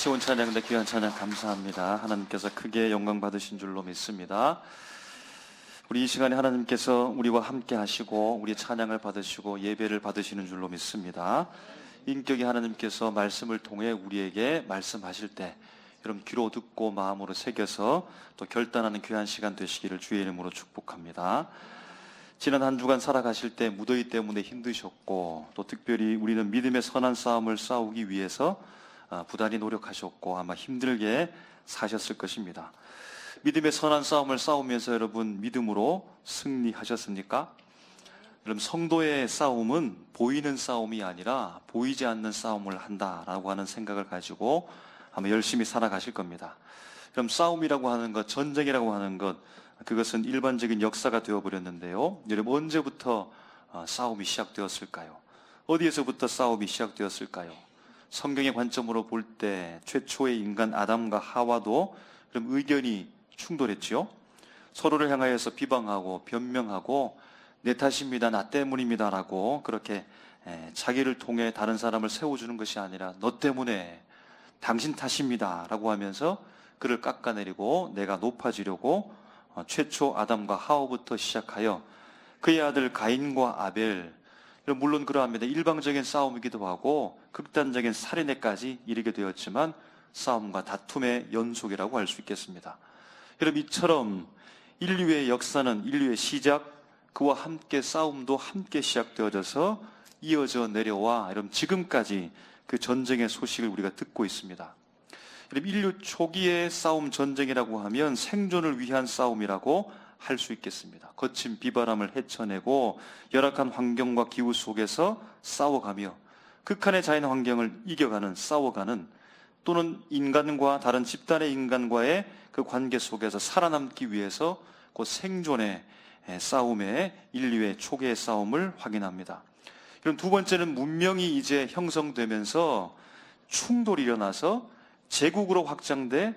같이 온 찬양대 귀한 찬양 감사합니다. 하나님께서 크게 영광 받으신 줄로 믿습니다. 우리 이 시간에 하나님께서 우리와 함께 하시고 우리 찬양을 받으시고 예배를 받으시는 줄로 믿습니다. 인격이 하나님께서 말씀을 통해 우리에게 말씀하실 때 여러분 귀로 듣고 마음으로 새겨서 또 결단하는 귀한 시간 되시기를 주의 이름으로 축복합니다. 지난 한 주간 살아가실 때 무더위 때문에 힘드셨고 또 특별히 우리는 믿음의 선한 싸움을 싸우기 위해서 부단히 노력하셨고 아마 힘들게 사셨을 것입니다. 믿음의 선한 싸움을 싸우면서 여러분 믿음으로 승리하셨습니까? 여러분 성도의 싸움은 보이는 싸움이 아니라 보이지 않는 싸움을 한다라고 하는 생각을 가지고 아마 열심히 살아가실 겁니다. 그럼 싸움이라고 하는 것, 전쟁이라고 하는 것, 그것은 일반적인 역사가 되어버렸는데요. 여러분 언제부터 싸움이 시작되었을까요? 어디에서부터 싸움이 시작되었을까요? 성경의 관점으로 볼 때 최초의 인간 아담과 하와도 그럼 의견이 충돌했죠. 서로를 향하여서 비방하고 변명하고 내 탓입니다, 나 때문입니다 라고 그렇게 자기를 통해 다른 사람을 세워주는 것이 아니라 너 때문에, 당신 탓입니다 라고 하면서 그를 깎아내리고 내가 높아지려고 최초 아담과 하와부터 시작하여 그의 아들 가인과 아벨, 물론 그러합니다. 일방적인 싸움이기도 하고 극단적인 살인에까지 이르게 되었지만 싸움과 다툼의 연속이라고 할 수 있겠습니다. 여러분 이처럼 인류의 역사는 인류의 시작, 그와 함께 싸움도 함께 시작되어져서 이어져 내려와 여러분 지금까지 그 전쟁의 소식을 우리가 듣고 있습니다. 여러분 인류 초기의 싸움 전쟁이라고 하면 생존을 위한 싸움이라고 할 수 있겠습니다. 거친 비바람을 헤쳐내고 열악한 환경과 기후 속에서 싸워가며 극한의 자연 환경을 이겨가는, 싸워가는, 또는 인간과 다른 집단의 인간과의 그 관계 속에서 살아남기 위해서 그 생존의 싸움에 인류의 초기의 싸움을 확인합니다. 그럼 두 번째는 문명이 이제 형성되면서 충돌이 일어나서 제국으로 확장된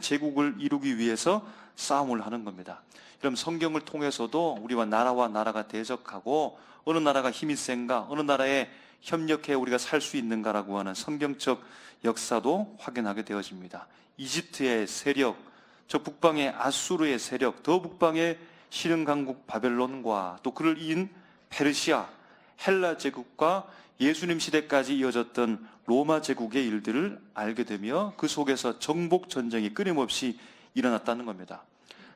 제국을 이루기 위해서 싸움을 하는 겁니다. 그럼 성경을 통해서도 우리와 나라가 대적하고 어느 나라가 힘이 센가, 어느 나라에 협력해 우리가 살 수 있는가라고 하는 성경적 역사도 확인하게 되어집니다. 이집트의 세력, 저 북방의 아수르의 세력, 더 북방의 신흥 강국 바벨론과 또 그를 이은 페르시아, 헬라 제국과 예수님 시대까지 이어졌던 로마 제국의 일들을 알게 되며 그 속에서 정복 전쟁이 끊임없이 일어났다는 겁니다.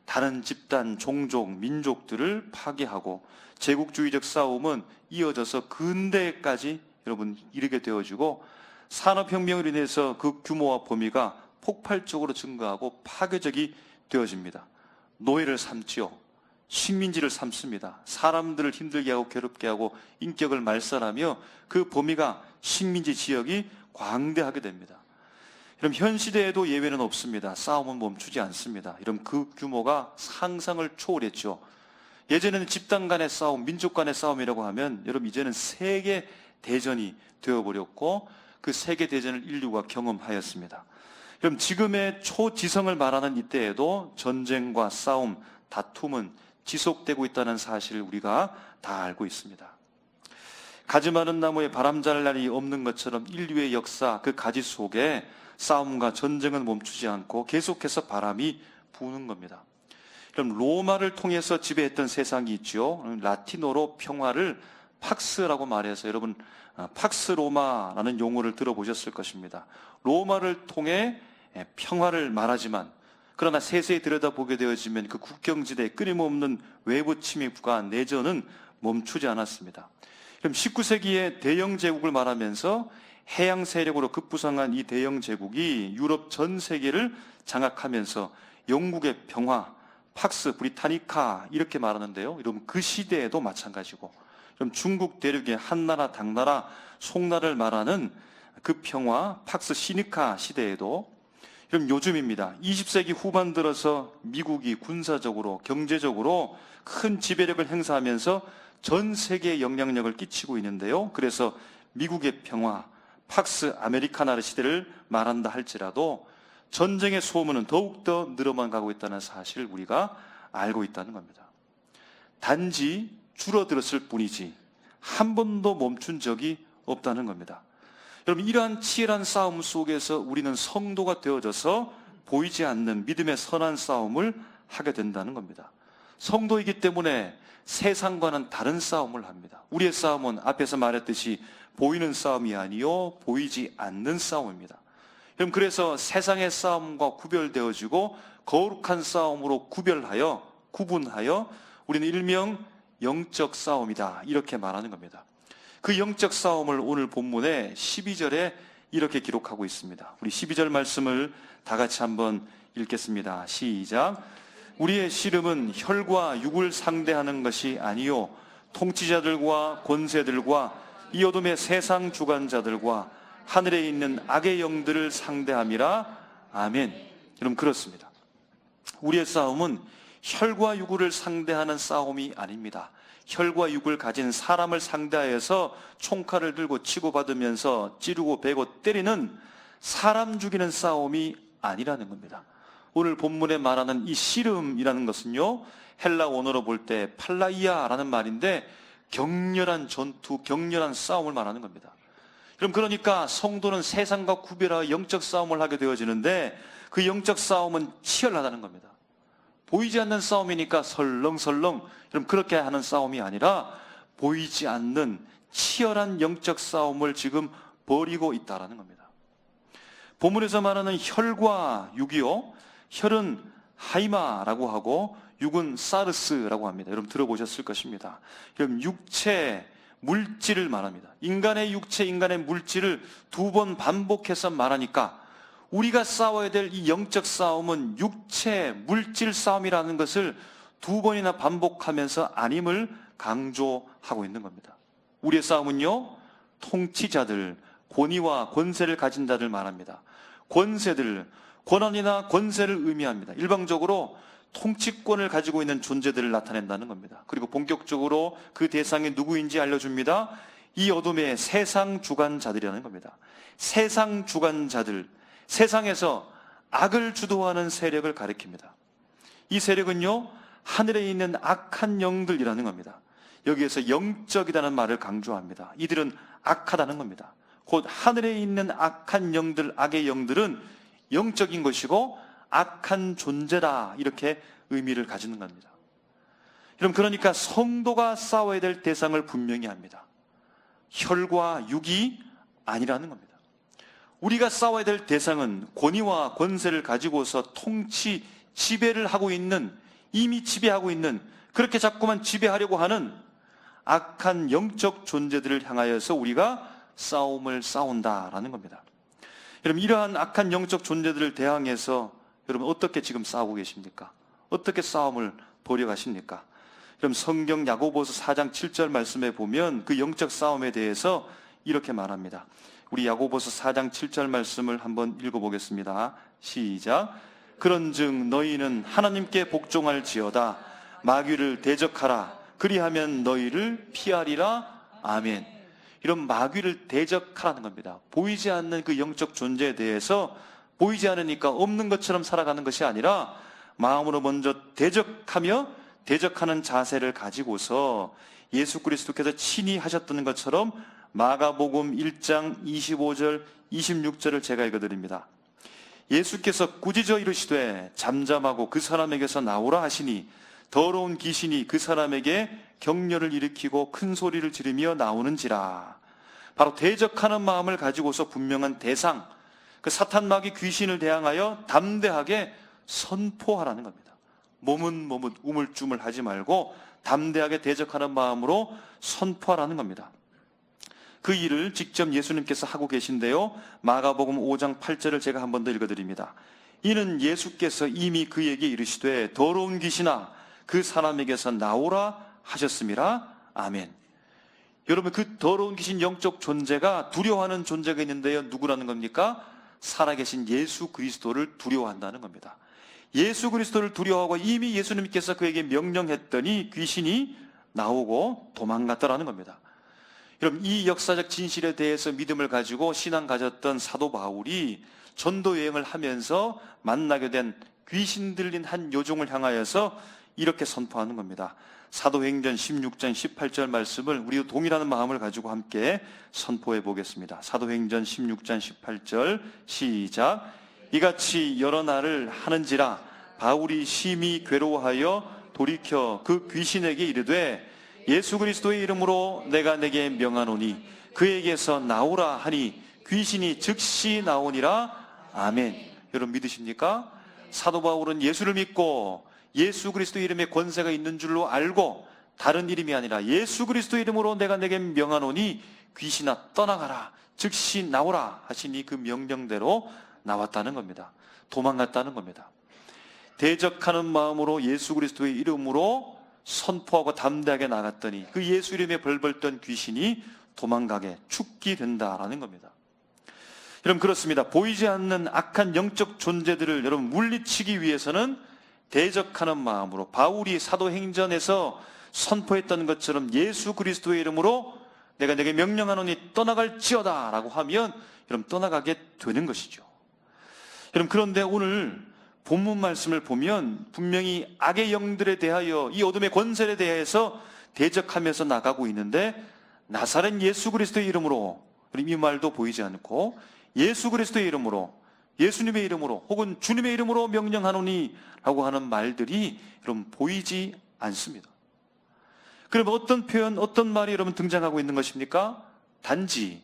다른 집단, 종족, 민족들을 파괴하고 제국주의적 싸움은 이어져서 근대까지 여러분 이르게 되어지고 산업혁명으로 인해서 그 규모와 범위가 폭발적으로 증가하고 파괴적이 되어집니다. 노예를 삼지요. 식민지를 삼습니다. 사람들을 힘들게 하고 괴롭게 하고 인격을 말살하며 그 범위가 식민지 지역이 광대하게 됩니다. 그럼 현 시대에도 예외는 없습니다. 싸움은 멈추지 않습니다. 이런 그 규모가 상상을 초월했죠. 예전에는 집단 간의 싸움, 민족 간의 싸움이라고 하면 여러분 이제는 세계 대전이 되어버렸고 그 세계 대전을 인류가 경험하였습니다. 그럼 지금의 초지성을 말하는 이때에도 전쟁과 싸움, 다툼은 지속되고 있다는 사실을 우리가 다 알고 있습니다. 가지 많은 나무에 바람잘 날이 없는 것처럼 인류의 역사 그 가지 속에 싸움과 전쟁은 멈추지 않고 계속해서 바람이 부는 겁니다. 그럼 로마를 통해서 지배했던 세상이 있죠. 라틴어로 평화를 팍스라고 말해서 여러분 팍스 로마라는 용어를 들어보셨을 것입니다. 로마를 통해 평화를 말하지만 그러나 세세히 들여다보게 되어지면 그 국경지대에 끊임없는 외부 침입과 내전은 멈추지 않았습니다. 그럼 19세기의 대영 제국을 말하면서 해양 세력으로 급부상한 이 대영 제국이 유럽 전 세계를 장악하면서 영국의 평화, 팍스 브리타니카 이렇게 말하는데요. 여러분 그 시대에도 마찬가지고 그럼 중국 대륙의 한나라, 당나라, 송나라를 말하는 그 평화, 팍스 시니카 시대에도 그럼 요즘입니다. 20세기 후반 들어서 미국이 군사적으로, 경제적으로 큰 지배력을 행사하면서 전 세계에 영향력을 끼치고 있는데요. 그래서 미국의 평화, 팍스 아메리카나르 시대를 말한다 할지라도 전쟁의 소문은 더욱더 늘어만 가고 있다는 사실을 우리가 알고 있다는 겁니다. 단지 줄어들었을 뿐이지 한 번도 멈춘 적이 없다는 겁니다. 여러분, 이러한 치열한 싸움 속에서 우리는 성도가 되어져서 보이지 않는 믿음의 선한 싸움을 하게 된다는 겁니다. 성도이기 때문에 세상과는 다른 싸움을 합니다. 우리의 싸움은 앞에서 말했듯이 보이는 싸움이 아니요 보이지 않는 싸움입니다. 여러분, 그래서 세상의 싸움과 구별되어지고 거룩한 싸움으로 구분하여 우리는 일명 영적 싸움이다, 이렇게 말하는 겁니다. 그 영적 싸움을 오늘 본문의 12절에 이렇게 기록하고 있습니다. 우리 12절 말씀을 다 같이 한번 읽겠습니다. 시작. 우리의 씨름은 혈과 육을 상대하는 것이 아니요 통치자들과 권세들과 이 어둠의 세상 주관자들과 하늘에 있는 악의 영들을 상대함이라. 아멘. 여러분, 그렇습니다. 우리의 싸움은 혈과 육을 상대하는 싸움이 아닙니다. 혈과 육을 가진 사람을 상대하여서 총칼을 들고 치고받으면서 찌르고 베고 때리는 사람 죽이는 싸움이 아니라는 겁니다. 오늘 본문에 말하는 이 씨름이라는 것은요, 헬라 원어로 볼 때 팔라이아라는 말인데 격렬한 전투, 격렬한 싸움을 말하는 겁니다. 그러니까 성도는 세상과 구별하여 영적 싸움을 하게 되어지는데 그 영적 싸움은 치열하다는 겁니다. 보이지 않는 싸움이니까 설렁설렁, 그럼 그렇게 하는 싸움이 아니라 보이지 않는 치열한 영적 싸움을 지금 벌이고 있다는 겁니다. 본문에서 말하는 혈과 육이요, 혈은 하이마라고 하고 육은 사르스라고 합니다. 여러분 들어보셨을 것입니다. 그럼 육체, 물질을 말합니다. 인간의 육체, 인간의 물질을 두 번 반복해서 말하니까 우리가 싸워야 될 이 영적 싸움은 육체, 물질 싸움이라는 것을 두 번이나 반복하면서 아님을 강조하고 있는 겁니다. 우리의 싸움은요, 통치자들, 권위와 권세를 가진 자들 말합니다. 권세들, 권한이나 권세를 의미합니다. 일방적으로 통치권을 가지고 있는 존재들을 나타낸다는 겁니다. 그리고 본격적으로 그 대상이 누구인지 알려줍니다. 이 어둠의 세상 주관자들이라는 겁니다. 세상 주관자들, 세상에서 악을 주도하는 세력을 가리킵니다. 이 세력은요, 하늘에 있는 악한 영들이라는 겁니다. 여기에서 영적이라는 말을 강조합니다. 이들은 악하다는 겁니다. 곧 하늘에 있는 악한 영들, 악의 영들은 영적인 것이고 악한 존재다, 이렇게 의미를 가지는 겁니다. 여러분, 그러니까 성도가 싸워야 될 대상을 분명히 합니다. 혈과 육이 아니라는 겁니다. 우리가 싸워야 될 대상은 권위와 권세를 가지고서 통치, 지배를 하고 있는, 이미 지배하고 있는, 그렇게 자꾸만 지배하려고 하는 악한 영적 존재들을 향하여서 우리가 싸움을 싸운다라는 겁니다. 여러분, 이러한 악한 영적 존재들을 대항해서 여러분 어떻게 지금 싸우고 계십니까? 어떻게 싸움을 벌여가십니까? 그럼 성경 야고보서 4장 7절 말씀에 보면 그 영적 싸움에 대해서 이렇게 말합니다. 우리 야고보서 4장 7절 말씀을 한번 읽어보겠습니다. 시작. 그런즉 너희는 하나님께 복종할지어다. 마귀를 대적하라. 그리하면 너희를 피하리라. 아멘. 이런 마귀를 대적하라는 겁니다. 보이지 않는 그 영적 존재에 대해서 보이지 않으니까 없는 것처럼 살아가는 것이 아니라 마음으로 먼저 대적하며 대적하는 자세를 가지고서 예수 그리스도께서 친히 하셨던 것처럼 마가복음 1장 25절 26절을 제가 읽어드립니다. 예수께서 꾸짖어 이르시되 잠잠하고 그 사람에게서 나오라 하시니 더러운 귀신이 그 사람에게 격려를 일으키고 큰 소리를 지르며 나오는지라. 바로 대적하는 마음을 가지고서 분명한 대상, 그 사탄 마귀 귀신을 대항하여 담대하게 선포하라는 겁니다. 머뭇머뭇 우물쭈물하지 말고 담대하게 대적하는 마음으로 선포하라는 겁니다. 그 일을 직접 예수님께서 하고 계신데요, 마가복음 5장 8절을 제가 한 번 더 읽어드립니다. 이는 예수께서 이미 그에게 이르시되 더러운 귀신아 그 사람에게서 나오라 하셨음이라. 아멘. 여러분, 그 더러운 귀신 영적 존재가 두려워하는 존재가 있는데요, 누구라는 겁니까? 살아계신 예수 그리스도를 두려워한다는 겁니다. 예수 그리스도를 두려워하고 이미 예수님께서 그에게 명령했더니 귀신이 나오고 도망갔다라는 겁니다. 여러분, 이 역사적 진실에 대해서 믿음을 가지고 신앙 가졌던 사도 바울이 전도 여행을 하면서 만나게 된 귀신 들린 한 요종을 향하여서 이렇게 선포하는 겁니다. 사도행전 16장 18절 말씀을 우리도 동일한 마음을 가지고 함께 선포해 보겠습니다. 사도행전 16장 18절 시작. 이같이 여러 날을 하는지라 바울이 심히 괴로워하여 돌이켜 그 귀신에게 이르되 예수 그리스도의 이름으로 내가 내게 명하노니 그에게서 나오라 하니 귀신이 즉시 나오니라. 아멘. 여러분 믿으십니까? 사도 바울은 예수를 믿고 예수 그리스도의 이름에 권세가 있는 줄로 알고 다른 이름이 아니라 예수 그리스도의 이름으로 내가 내게 명하노니 귀신아 떠나가라 즉시 나오라 하시니 그 명령대로 나왔다는 겁니다. 도망갔다는 겁니다. 대적하는 마음으로 예수 그리스도의 이름으로 선포하고 담대하게 나갔더니 그 예수 이름에 벌벌 떤 귀신이 도망가게 죽게 된다라는 겁니다. 여러분 그렇습니다. 보이지 않는 악한 영적 존재들을 여러분 물리치기 위해서는 대적하는 마음으로 바울이 사도행전에서 선포했던 것처럼 예수 그리스도의 이름으로 내가 내게 명령하노니 떠나갈지어다 라고 하면 여러분 떠나가게 되는 것이죠. 여러분 그런데 오늘 본문 말씀을 보면 분명히 악의 영들에 대하여 이 어둠의 권세에 대해서 대적하면서 나가고 있는데 나사렛 예수 그리스도의 이름으로 이 말도 보이지 않고 예수 그리스도의 이름으로 예수님의 이름으로 혹은 주님의 이름으로 명령하노니 라고 하는 말들이 여러분 보이지 않습니다. 그럼 어떤 표현, 어떤 말이 여러분 등장하고 있는 것입니까? 단지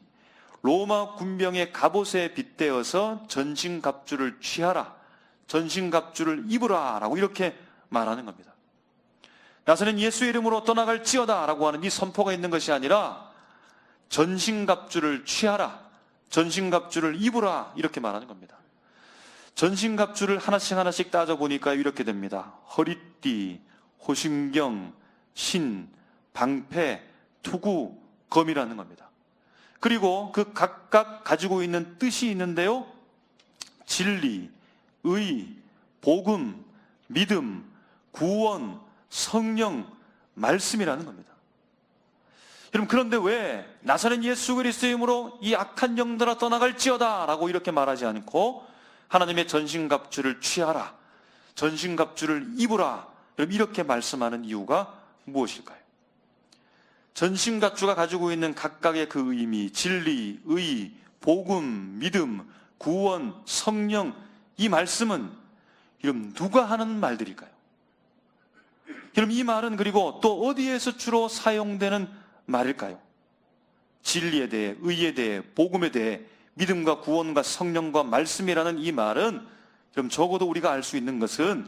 로마 군병의 갑옷에 빗대어서 전신갑주를 취하라, 전신갑주를 입으라 라고 이렇게 말하는 겁니다. 나서는 예수의 이름으로 떠나갈지어다 라고 하는 이 선포가 있는 것이 아니라 전신갑주를 취하라, 전신갑주를 입으라 이렇게 말하는 겁니다. 전신갑주를 하나씩 따져보니까 이렇게 됩니다. 허리띠, 호심경, 신, 방패, 투구, 검이라는 겁니다. 그리고 그 각각 가지고 있는 뜻이 있는데요. 진리, 의, 복음, 믿음, 구원, 성령, 말씀이라는 겁니다. 여러분 그런데 왜 나사렛 예수 그리스도의 이름으로 이 악한 영들아 떠나갈지어다 라고 이렇게 말하지 않고 하나님의 전신갑주를 취하라, 전신갑주를 입으라 여러분 이렇게 말씀하는 이유가 무엇일까요? 전신갑주가 가지고 있는 각각의 그 의미, 진리, 의, 복음, 믿음, 구원, 성령 이 말씀은 여러분 누가 하는 말들일까요? 여러분 이 말은 그리고 또 어디에서 주로 사용되는 말일까요? 진리에 대해, 의에 대해, 복음에 대해, 믿음과 구원과 성령과 말씀이라는 이 말은 그럼 적어도 우리가 알 수 있는 것은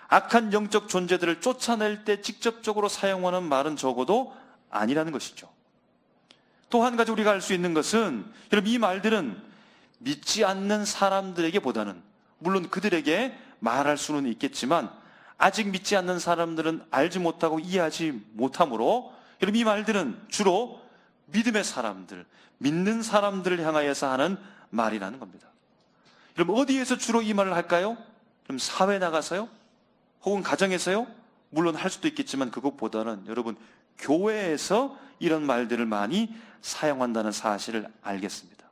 악한 영적 존재들을 쫓아낼 때 직접적으로 사용하는 말은 적어도 아니라는 것이죠. 또 한 가지 우리가 알 수 있는 것은 여러분 이 말들은 믿지 않는 사람들에게 보다는 물론 그들에게 말할 수는 있겠지만 아직 믿지 않는 사람들은 알지 못하고 이해하지 못하므로 여러분 이 말들은 주로 믿음의 사람들, 믿는 사람들을 향하여서 하는 말이라는 겁니다. 여러분 어디에서 주로 이 말을 할까요? 그럼 사회 나가서요? 혹은 가정에서요? 물론 할 수도 있겠지만 그것보다는 여러분 교회에서 이런 말들을 많이 사용한다는 사실을 알겠습니다.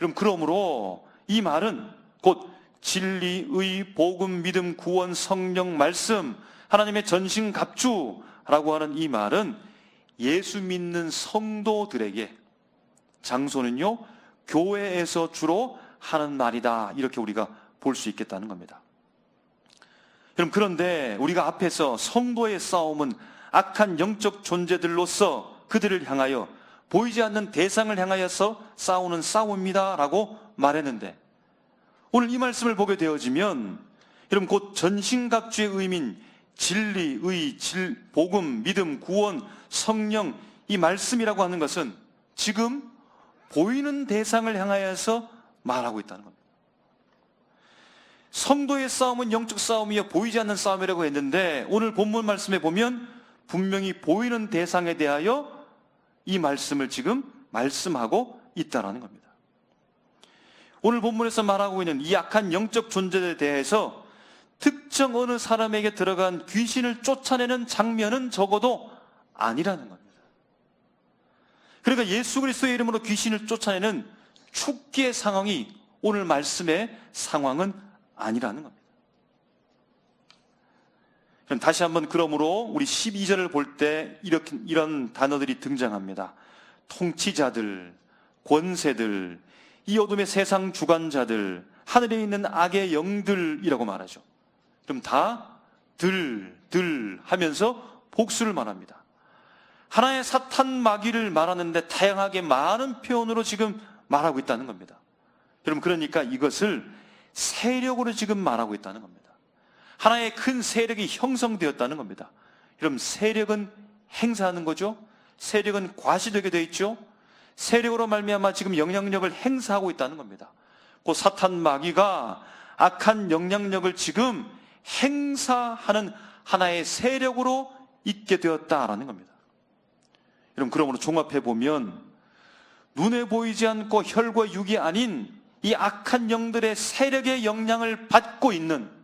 여러분 그러므로 이 말은 곧 진리, 의, 복음, 믿음, 구원, 성령, 말씀, 하나님의 전신갑주라고 하는 이 말은 예수 믿는 성도들에게 장소는요 교회에서 주로 하는 말이다 이렇게 우리가 볼 수 있겠다는 겁니다. 여러분 그런데 우리가 앞에서 성도의 싸움은 악한 영적 존재들로서 그들을 향하여 보이지 않는 대상을 향하여서 싸우는 싸움입니다 라고 말했는데 오늘 이 말씀을 보게 되어지면 여러분 곧 전신갑주의 의미인 진리, 의, 복음, 믿음, 구원, 성령 이 말씀이라고 하는 것은 지금 보이는 대상을 향하여서 말하고 있다는 겁니다. 성도의 싸움은 영적 싸움이요 보이지 않는 싸움이라고 했는데 오늘 본문 말씀에 보면 분명히 보이는 대상에 대하여 이 말씀을 지금 말씀하고 있다는 겁니다. 오늘 본문에서 말하고 있는 이 악한 영적 존재에 대해서 특정 어느 사람에게 들어간 귀신을 쫓아내는 장면은 적어도 아니라는 겁니다. 그러니까 예수 그리스도의 이름으로 귀신을 쫓아내는 축기의 상황이 오늘 말씀의 상황은 아니라는 겁니다. 그럼 다시 한번 그러므로 우리 12절을 볼 때 이런 단어들이 등장합니다. 통치자들, 권세들, 이 어둠의 세상 주관자들, 하늘에 있는 악의 영들이라고 말하죠. 그럼 다 들 하면서 복수를 말합니다. 하나의 사탄 마귀를 말하는데 다양하게 많은 표현으로 지금 말하고 있다는 겁니다. 여러분, 그러니까 이것을 세력으로 지금 말하고 있다는 겁니다. 하나의 큰 세력이 형성되었다는 겁니다. 여러분, 세력은 행사하는 거죠. 세력은 과시되게 되어 있죠. 세력으로 말미암아 지금 영향력을 행사하고 있다는 겁니다. 그 사탄 마귀가 악한 영향력을 지금 행사하는 하나의 세력으로 있게 되었다라는 겁니다. 여러분, 그러므로 종합해 보면 눈에 보이지 않고 혈과 육이 아닌 이 악한 영들의 세력의 영향을 받고 있는,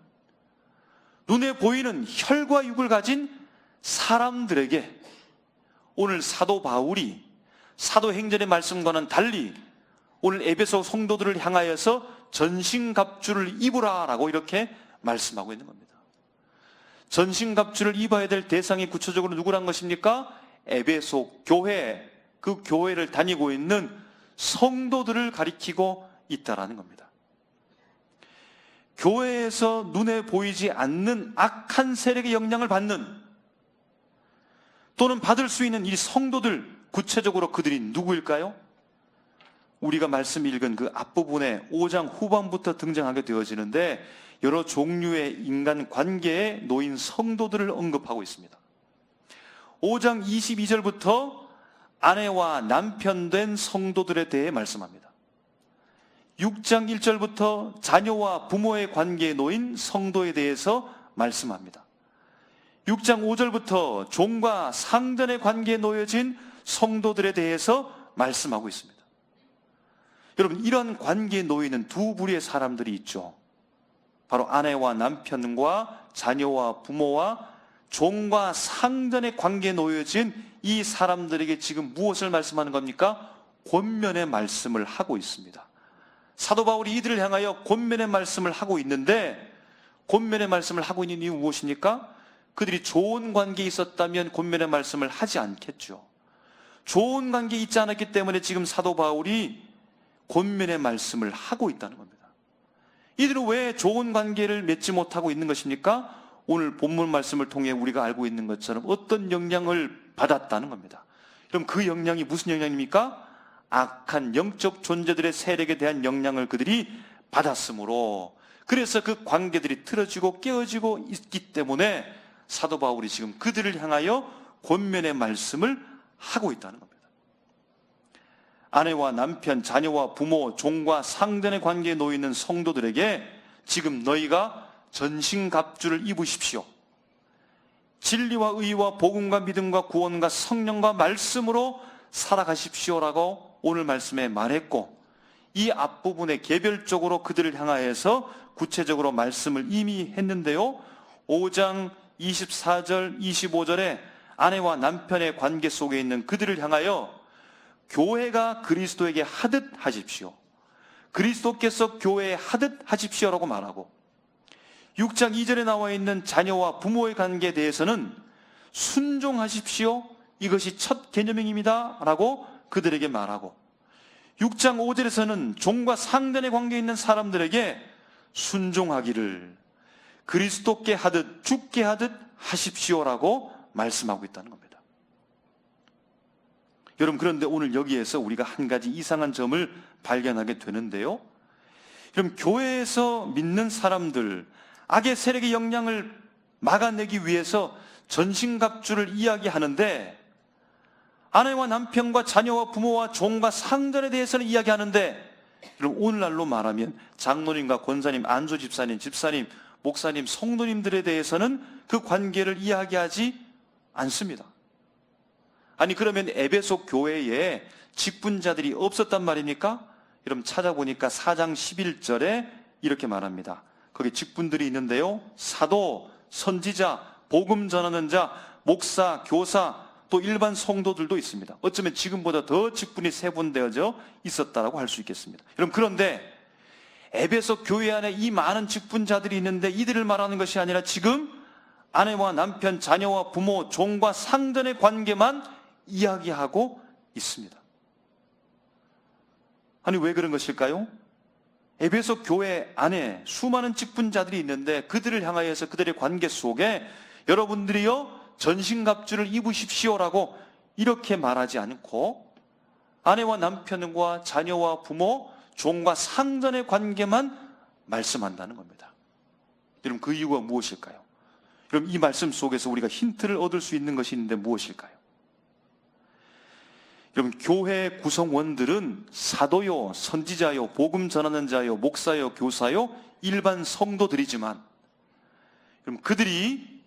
눈에 보이는 혈과 육을 가진 사람들에게 오늘 사도 바울이 사도행전의 말씀과는 달리 오늘 에베소 성도들을 향하여서 전신갑주를 입으라라고 이렇게 말씀하고 있는 겁니다. 전신갑주를 입어야 될 대상이 구체적으로 누구란 것입니까? 에베소 교회, 그 교회를 다니고 있는 성도들을 가리키고 있다라는 겁니다. 교회에서 눈에 보이지 않는 악한 세력의 영향을 받는, 또는 받을 수 있는 이 성도들, 구체적으로 그들이 누구일까요? 우리가 말씀 읽은 그 앞부분에 5장 후반부터 등장하게 되어지는데 여러 종류의 인간 관계에 놓인 성도들을 언급하고 있습니다. 5장 22절부터 아내와 남편 된 성도들에 대해 말씀합니다. 6장 1절부터 자녀와 부모의 관계에 놓인 성도에 대해서 말씀합니다. 6장 5절부터 종과 상전의 관계에 놓여진 성도들에 대해서 말씀하고 있습니다. 여러분, 이런 관계에 놓이는 두 부류의 사람들이 있죠. 바로 아내와 남편과 자녀와 부모와 종과 상전의 관계에 놓여진 이 사람들에게 지금 무엇을 말씀하는 겁니까? 권면의 말씀을 하고 있습니다. 사도 바울이 이들을 향하여 권면의 말씀을 하고 있는데, 권면의 말씀을 하고 있는 이유 무엇입니까? 그들이 좋은 관계에 있었다면 권면의 말씀을 하지 않겠죠. 좋은 관계에 있지 않았기 때문에 지금 사도 바울이 권면의 말씀을 하고 있다는 겁니다. 이들은 왜 좋은 관계를 맺지 못하고 있는 것입니까? 오늘 본문 말씀을 통해 우리가 알고 있는 것처럼 어떤 영향을 받았다는 겁니다. 그럼 그 영향이 무슨 영향입니까? 악한 영적 존재들의 세력에 대한 영향을 그들이 받았으므로, 그래서 그 관계들이 틀어지고 깨어지고 있기 때문에 사도 바울이 지금 그들을 향하여 권면의 말씀을 하고 있다는 겁니다. 아내와 남편, 자녀와 부모, 종과 상전의 관계에 놓이는 성도들에게 지금 너희가 전신갑주를 입으십시오. 진리와 의와 복음과 믿음과 구원과 성령과 말씀으로 살아가십시오라고 오늘 말씀에 말했고, 이 앞부분에 개별적으로 그들을 향하여서 구체적으로 말씀을 이미 했는데요, 5장 24절 25절에 아내와 남편의 관계 속에 있는 그들을 향하여 교회가 그리스도에게 하듯 하십시오, 그리스도께서 교회에 하듯 하십시오라고 말하고, 6장 2절에 나와 있는 자녀와 부모의 관계에 대해서는 순종하십시오, 이것이 첫 개념입니다 라고 그들에게 말하고, 6장 5절에서는 종과 상전의 관계에 있는 사람들에게 순종하기를 그리스도께 하듯 죽게 하듯 하십시오라고 말씀하고 있다는 겁니다. 여러분, 그런데 오늘 여기에서 우리가 한 가지 이상한 점을 발견하게 되는데요, 그럼 교회에서 믿는 사람들, 악의 세력의 영향을 막아내기 위해서 전신갑주를 이야기하는데, 아내와 남편과 자녀와 부모와 종과 상전에 대해서는 이야기하는데, 그럼 오늘날로 말하면 장로님과 권사님, 안수 집사님, 집사님, 목사님, 성도님들에 대해서는 그 관계를 이야기하지 않습니다. 아니, 그러면 에베소 교회에 직분자들이 없었단 말입니까? 여러분, 찾아보니까 4장 11절에 이렇게 말합니다. 거기 직분들이 있는데요, 사도, 선지자, 복음 전하는 자, 목사, 교사, 또 일반 성도들도 있습니다. 어쩌면 지금보다 더 직분이 세분되어져 있었다라고 할 수 있겠습니다. 여러분, 그런데 에베소 교회 안에 이 많은 직분자들이 있는데 이들을 말하는 것이 아니라 지금 아내와 남편, 자녀와 부모, 종과 상전의 관계만 이야기하고 있습니다. 아니, 왜 그런 것일까요? 에베소 교회 안에 수많은 직분자들이 있는데 그들을 향하여서 그들의 관계 속에 여러분들이요 전신갑주를 입으십시오라고 이렇게 말하지 않고 아내와 남편과 자녀와 부모, 종과 상전의 관계만 말씀한다는 겁니다. 여러분, 그 이유가 무엇일까요? 여러분, 이 말씀 속에서 우리가 힌트를 얻을 수 있는 것이 있는데 무엇일까요? 여러분, 교회 구성원들은 사도요, 선지자요, 복음 전하는 자요, 목사요, 교사요, 일반 성도들이지만 여러분, 그들이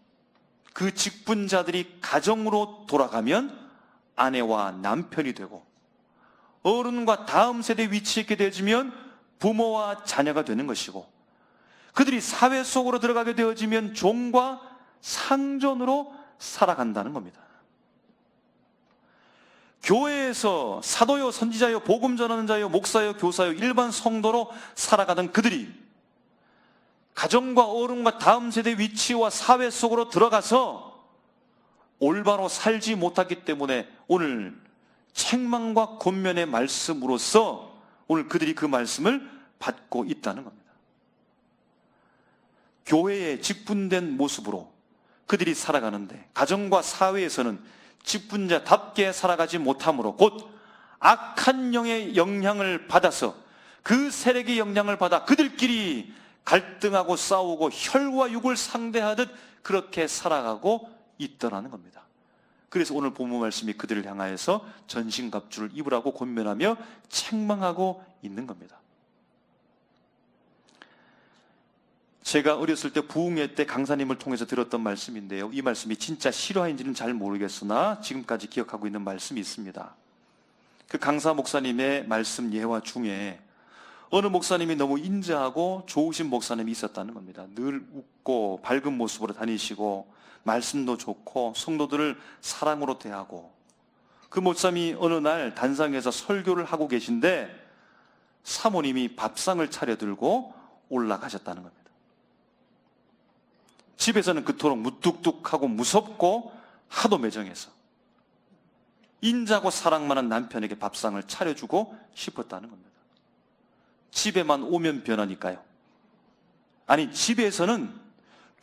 그 직분자들이 가정으로 돌아가면 아내와 남편이 되고 어른과 다음 세대에 위치있게 되어지면 부모와 자녀가 되는 것이고 그들이 사회 속으로 들어가게 되어지면 종과 상전으로 살아간다는 겁니다. 교회에서 사도요, 선지자요, 복음 전하는 자요, 목사요, 교사요, 일반 성도로 살아가던 그들이 가정과 어른과 다음 세대 위치와 사회 속으로 들어가서 올바로 살지 못하기 때문에 오늘 책망과 권면의 말씀으로서 오늘 그들이 그 말씀을 받고 있다는 겁니다. 교회의 직분된 모습으로 그들이 살아가는데 가정과 사회에서는 직분자답게 살아가지 못함으로 곧 악한 영의 영향을 받아서 그 세력의 영향을 받아 그들끼리 갈등하고 싸우고 혈과 육을 상대하듯 그렇게 살아가고 있더라는 겁니다. 그래서 오늘 본문 말씀이 그들을 향하여서 전신갑주를 입으라고 권면하며 책망하고 있는 겁니다. 제가 어렸을 때 부흥회 때 강사님을 통해서 들었던 말씀인데요, 이 말씀이 진짜 실화인지는 잘 모르겠으나 지금까지 기억하고 있는 말씀이 있습니다. 그 강사 목사님의 말씀 예화 중에 어느 목사님이 너무 인자하고 좋으신 목사님이 있었다는 겁니다. 늘 웃고 밝은 모습으로 다니시고 말씀도 좋고 성도들을 사랑으로 대하고, 그 목사님이 어느 날 단상에서 설교를 하고 계신데 사모님이 밥상을 차려들고 올라가셨다는 겁니다. 집에서는 그토록 무뚝뚝하고 무섭고 하도 매정해서 인자고 사랑 많은 남편에게 밥상을 차려주고 싶었다는 겁니다. 집에만 오면 변하니까요. 아니, 집에서는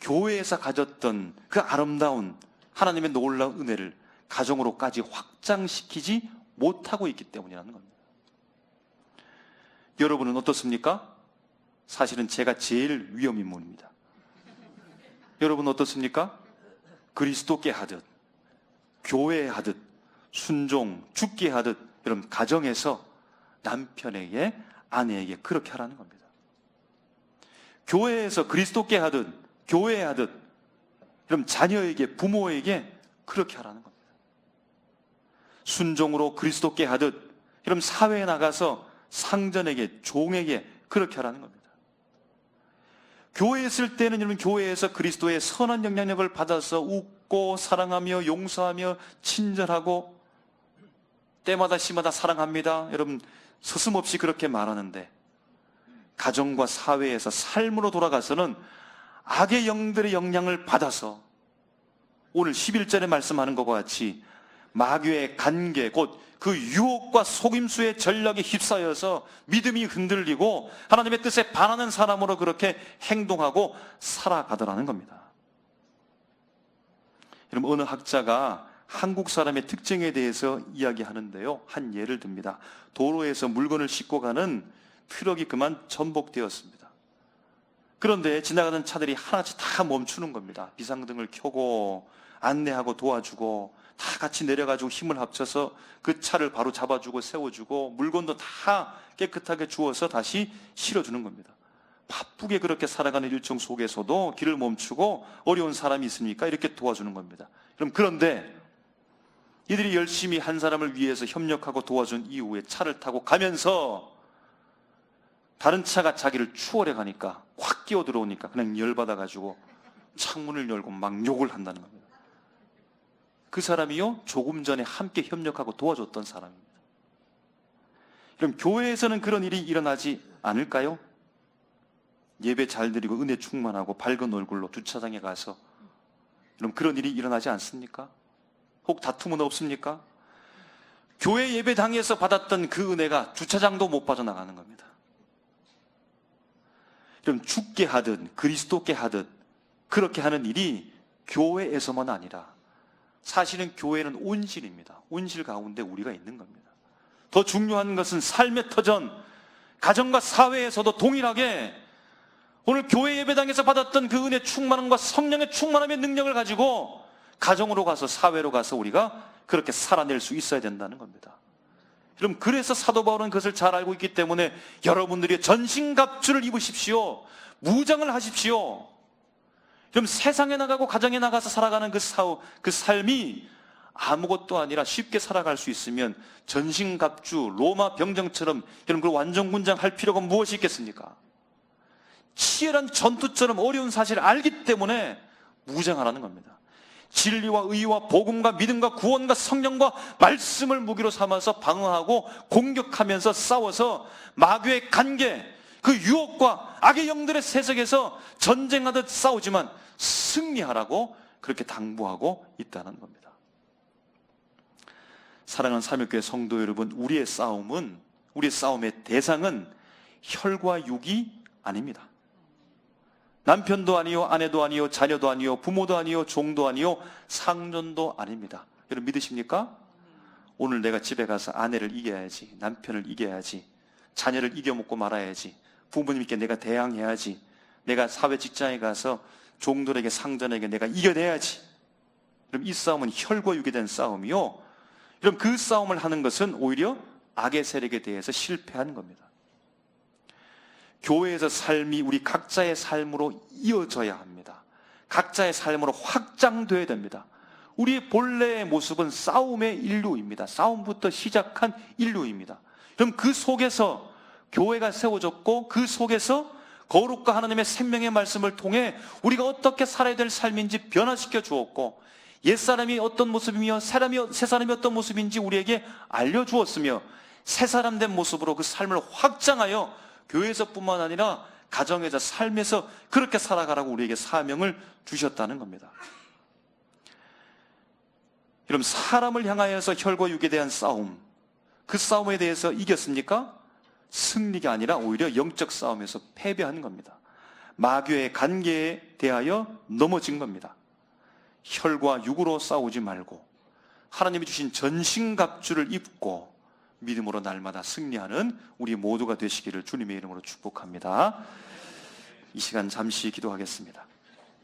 교회에서 가졌던 그 아름다운 하나님의 놀라운 은혜를 가정으로까지 확장시키지 못하고 있기 때문이라는 겁니다. 여러분은 어떻습니까? 사실은 제가 제일 위험인물입니다. 여러분 어떻습니까? 그리스도께 하듯, 교회에 하듯, 순종, 죽게 하듯 여러분 가정에서 남편에게, 아내에게 그렇게 하라는 겁니다. 교회에서 그리스도께 하듯, 교회에 하듯 여러분 자녀에게, 부모에게 그렇게 하라는 겁니다. 순종으로 그리스도께 하듯 여러분 사회에 나가서 상전에게, 종에게 그렇게 하라는 겁니다. 교회에 있을 때는 여러분 교회에서 그리스도의 선한 영향력을 받아서 웃고 사랑하며 용서하며 친절하고 때마다 시마다 사랑합니다, 여러분 서슴없이 그렇게 말하는데 가정과 사회에서 삶으로 돌아가서는 악의 영들의 영향을 받아서 오늘 11절에 말씀하는 것과 같이 마귀의 간계, 곧 그 유혹과 속임수의 전략에 휩싸여서 믿음이 흔들리고 하나님의 뜻에 반하는 사람으로 그렇게 행동하고 살아가더라는 겁니다. 여러분, 어느 학자가 한국 사람의 특징에 대해서 이야기하는데요, 한 예를 듭니다. 도로에서 물건을 싣고 가는 트럭이 그만 전복되었습니다. 그런데 지나가는 차들이 하나씩 다 멈추는 겁니다. 비상등을 켜고 안내하고 도와주고 다 같이 내려가지고 힘을 합쳐서 그 차를 바로 잡아주고 세워주고 물건도 다 깨끗하게 주워서 다시 실어주는 겁니다. 바쁘게 그렇게 살아가는 일정 속에서도 길을 멈추고 어려운 사람이 있습니까? 이렇게 도와주는 겁니다. 그런데 이들이 열심히 한 사람을 위해서 협력하고 도와준 이후에 차를 타고 가면서 다른 차가 자기를 추월해 가니까, 확 끼어 들어오니까 그냥 열받아가지고 창문을 열고 막 욕을 한다는 겁니다. 그 사람이요, 조금 전에 함께 협력하고 도와줬던 사람입니다. 그럼 교회에서는 그런 일이 일어나지 않을까요? 예배 잘 드리고 은혜 충만하고 밝은 얼굴로 주차장에 가서 여러분 그런 일이 일어나지 않습니까? 혹 다툼은 없습니까? 교회 예배당에서 받았던 그 은혜가 주차장도 못 빠져나가는 겁니다. 여러분 죽게 하든 그리스도께 하든 그렇게 하는 일이 교회에서만 아니라 사실은 교회는 온실입니다. 온실 가운데 우리가 있는 겁니다. 더 중요한 것은 삶의 터전, 가정과 사회에서도 동일하게 오늘 교회 예배당에서 받았던 그 은혜 충만함과 성령의 충만함의 능력을 가지고 가정으로 가서 사회로 가서 우리가 그렇게 살아낼 수 있어야 된다는 겁니다. 여러분 그래서 사도 바울은 그것을 잘 알고 있기 때문에 여러분들이 전신갑주를 입으십시오. 무장을 하십시오. 그럼 세상에 나가고 가정에 나가서 살아가는 그 삶이 아무것도 아니라 쉽게 살아갈 수 있으면 전신갑주, 로마 병정처럼 여러분 그 완전군장 할 필요가 무엇이 있겠습니까? 치열한 전투처럼 어려운 사실을 알기 때문에 무장하라는 겁니다. 진리와 의와 복음과 믿음과 구원과 성령과 말씀을 무기로 삼아서 방어하고 공격하면서 싸워서 마귀의 관계, 그 유혹과 악의 영들의 세력에서 전쟁하듯 싸우지만 승리하라고 그렇게 당부하고 있다는 겁니다. 사랑하는 삼일교회 성도 여러분, 우리의 싸움의 대상은 혈과 육이 아닙니다. 남편도 아니요, 아내도 아니요, 자녀도 아니요, 부모도 아니요, 종도 아니요, 상전도 아닙니다. 여러분 믿으십니까? 오늘 내가 집에 가서 아내를 이겨야지, 남편을 이겨야지, 자녀를 이겨먹고 말아야지, 부모님께 내가 대항해야지, 내가 사회 직장에 가서 종들에게 상전에게 내가 이겨내야지. 그럼 이 싸움은 혈과 육에 대한 싸움이요. 그럼 그 싸움을 하는 것은 오히려 악의 세력에 대해서 실패하는 겁니다. 교회에서 삶이 우리 각자의 삶으로 이어져야 합니다. 각자의 삶으로 확장돼야 됩니다. 우리의 본래의 모습은 싸움의 인류입니다. 싸움부터 시작한 인류입니다. 그럼 그 속에서 교회가 세워졌고 그 속에서 거룩과 하나님의 생명의 말씀을 통해 우리가 어떻게 살아야 될 삶인지 변화시켜 주었고 옛사람이 어떤 모습이며 새 사람이 어떤 모습인지 우리에게 알려주었으며 새 사람 된 모습으로 그 삶을 확장하여 교회에서뿐만 아니라 가정에서 삶에서 그렇게 살아가라고 우리에게 사명을 주셨다는 겁니다. 여러분 사람을 향하여서 혈과 육에 대한 싸움, 그 싸움에 대해서 이겼습니까? 승리가 아니라 오히려 영적 싸움에서 패배하는 겁니다. 마귀의 관계에 대하여 넘어진 겁니다. 혈과 육으로 싸우지 말고 하나님이 주신 전신갑주를 입고 믿음으로 날마다 승리하는 우리 모두가 되시기를 주님의 이름으로 축복합니다. 이 시간 잠시 기도하겠습니다.